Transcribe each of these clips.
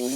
Une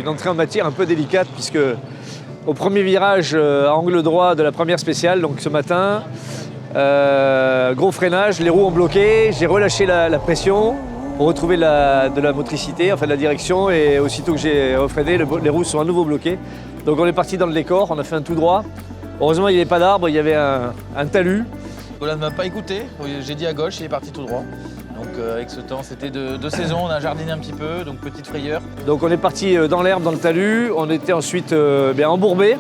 entrée en matière un peu délicate puisque au premier virage à angle droit de la première spéciale, donc ce matin, gros freinage, les roues ont bloqué, j'ai relâché la pression pour retrouver de la motricité, enfin de la direction, et aussitôt que j'ai refreiné, les roues sont à nouveau bloquées. Donc on est parti dans le décor, on a fait un tout droit. Heureusement il n'y avait pas d'arbre, il y avait un talus. Nicolas ne m'a pas écouté, j'ai dit à gauche, il est parti tout droit. Donc avec ce temps, c'était de saison, on a jardiné un petit peu, donc petite frayeur. Donc on est parti dans l'herbe, dans le talus, on était ensuite embourbés.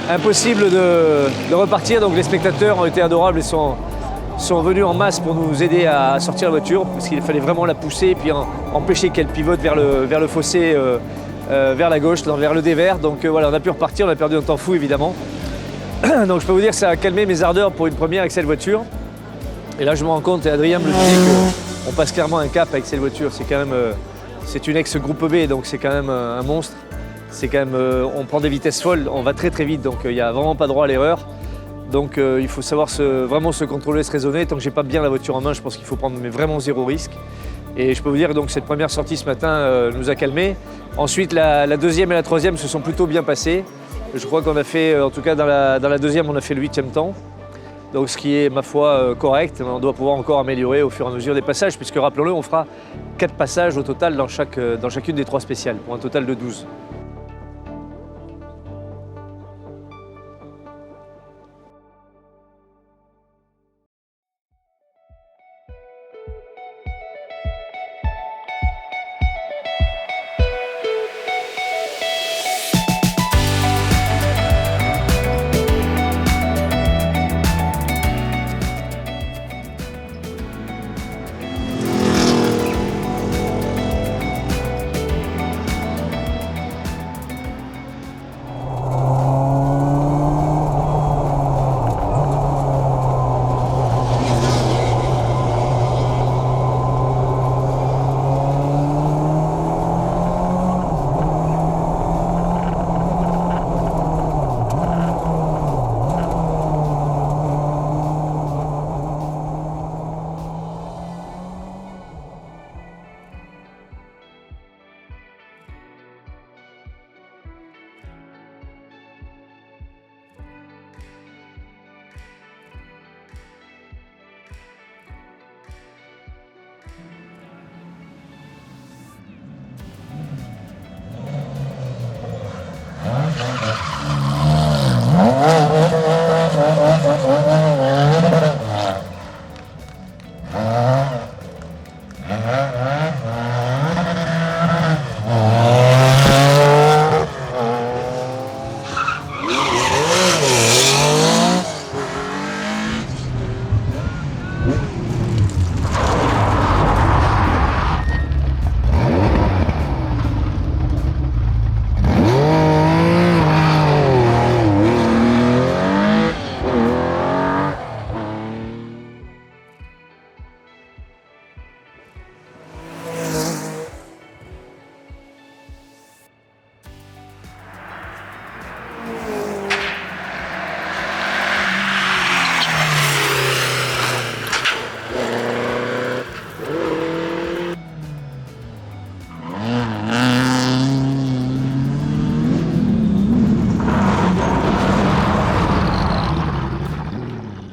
Impossible de repartir, donc les spectateurs ont été adorables et sont venus en masse pour nous aider à sortir la voiture, parce qu'il fallait vraiment la pousser et puis empêcher qu'elle pivote vers le fossé, vers la gauche, vers le dévers. Donc voilà, on a pu repartir, on a perdu un temps fou évidemment. Donc je peux vous dire que ça a calmé mes ardeurs pour une première avec cette voiture. Et là, je me rends compte, et Adrien me le disait, qu'on passe clairement un cap avec cette voiture. C'est quand même, c'est une ex-groupe B, donc c'est quand même un monstre. C'est quand même, on prend des vitesses folles, on va très très vite, donc il n'y a vraiment pas droit à l'erreur. Donc il faut savoir vraiment se contrôler, se raisonner. Tant que j'ai pas bien la voiture en main, je pense qu'il faut prendre vraiment zéro risque. Et je peux vous dire donc cette première sortie ce matin nous a calmés. Ensuite, la deuxième et la troisième se sont plutôt bien passées. Je crois qu'on a fait, en tout cas dans la deuxième, on a fait le 8e temps. Donc ce qui est, ma foi, correct. On doit pouvoir encore améliorer au fur et à mesure des passages, puisque rappelons-le, on fera 4 passages au total dans chacune des 3 spéciales, pour un total de 12.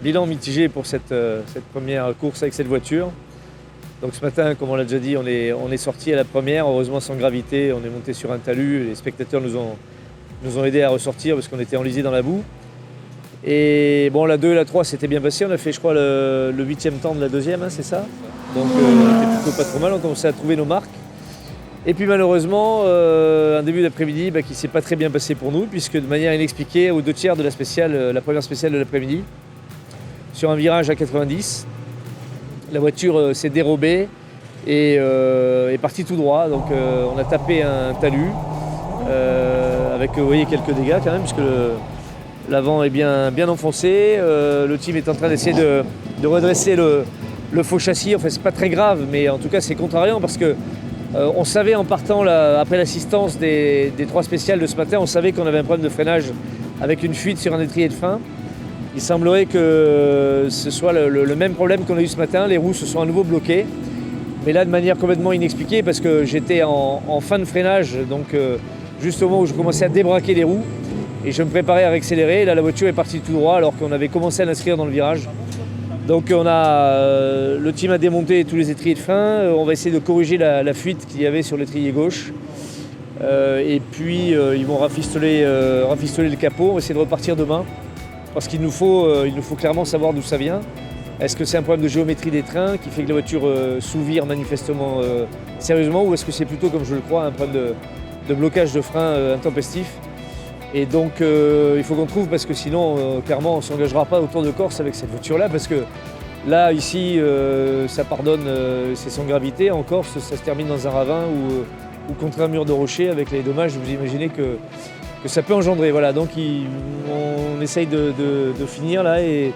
bilan mitigé pour cette première course avec cette voiture. Donc ce matin, comme on l'a déjà dit, on est sorti à la première, heureusement sans gravité, on est monté sur un talus, les spectateurs nous ont aidés à ressortir parce qu'on était enlisés dans la boue. Et bon, la 2 et la 3 c'était bien passé, on a fait je crois le 8e temps de la deuxième, hein, c'est ça. Donc on était plutôt pas trop mal, on commençait à trouver nos marques. Et puis malheureusement, un début d'après-midi qui ne s'est pas très bien passé pour nous, puisque de manière inexpliquée, aux 2 tiers de la spéciale, la première spéciale de l'après-midi, sur un virage à 90, la voiture s'est dérobée et est partie tout droit. Donc on a tapé un talus avec vous voyez, quelques dégâts quand même, puisque l'avant est bien enfoncé. Le team est en train d'essayer de redresser le faux châssis. Enfin, c'est pas très grave, mais en tout cas c'est contrariant parce que on savait en partant après l'assistance des 3 spéciales de ce matin, on savait qu'on avait un problème de freinage avec une fuite sur un étrier de frein. Il semblerait que ce soit le même problème qu'on a eu ce matin, les roues se sont à nouveau bloquées. Mais là de manière complètement inexpliquée parce que j'étais en fin de freinage, donc juste au moment où je commençais à débraquer les roues et je me préparais à réaccélérer. Là la voiture est partie tout droit alors qu'on avait commencé à l'inscrire dans le virage. Donc le team a démonté tous les étriers de frein, on va essayer de corriger la fuite qu'il y avait sur l'étrier gauche. Et puis ils vont rafistoler le capot, on va essayer de repartir demain. Parce qu'il nous faut clairement savoir d'où ça vient. Est-ce que c'est un problème de géométrie des trains qui fait que la voiture sous-vire manifestement sérieusement, ou est-ce que c'est plutôt, comme je le crois, un problème de blocage de frein intempestif? Et donc il faut qu'on trouve, parce que sinon clairement on ne s'engagera pas au Tour de Corse avec cette voiture-là, parce que là ici ça pardonne, c'est sans gravité. En Corse ça se termine dans un ravin ou contre un mur de rocher avec les dommages, vous imaginez que ça peut engendrer. Voilà, donc on essaye de finir là et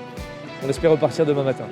on espère repartir demain matin.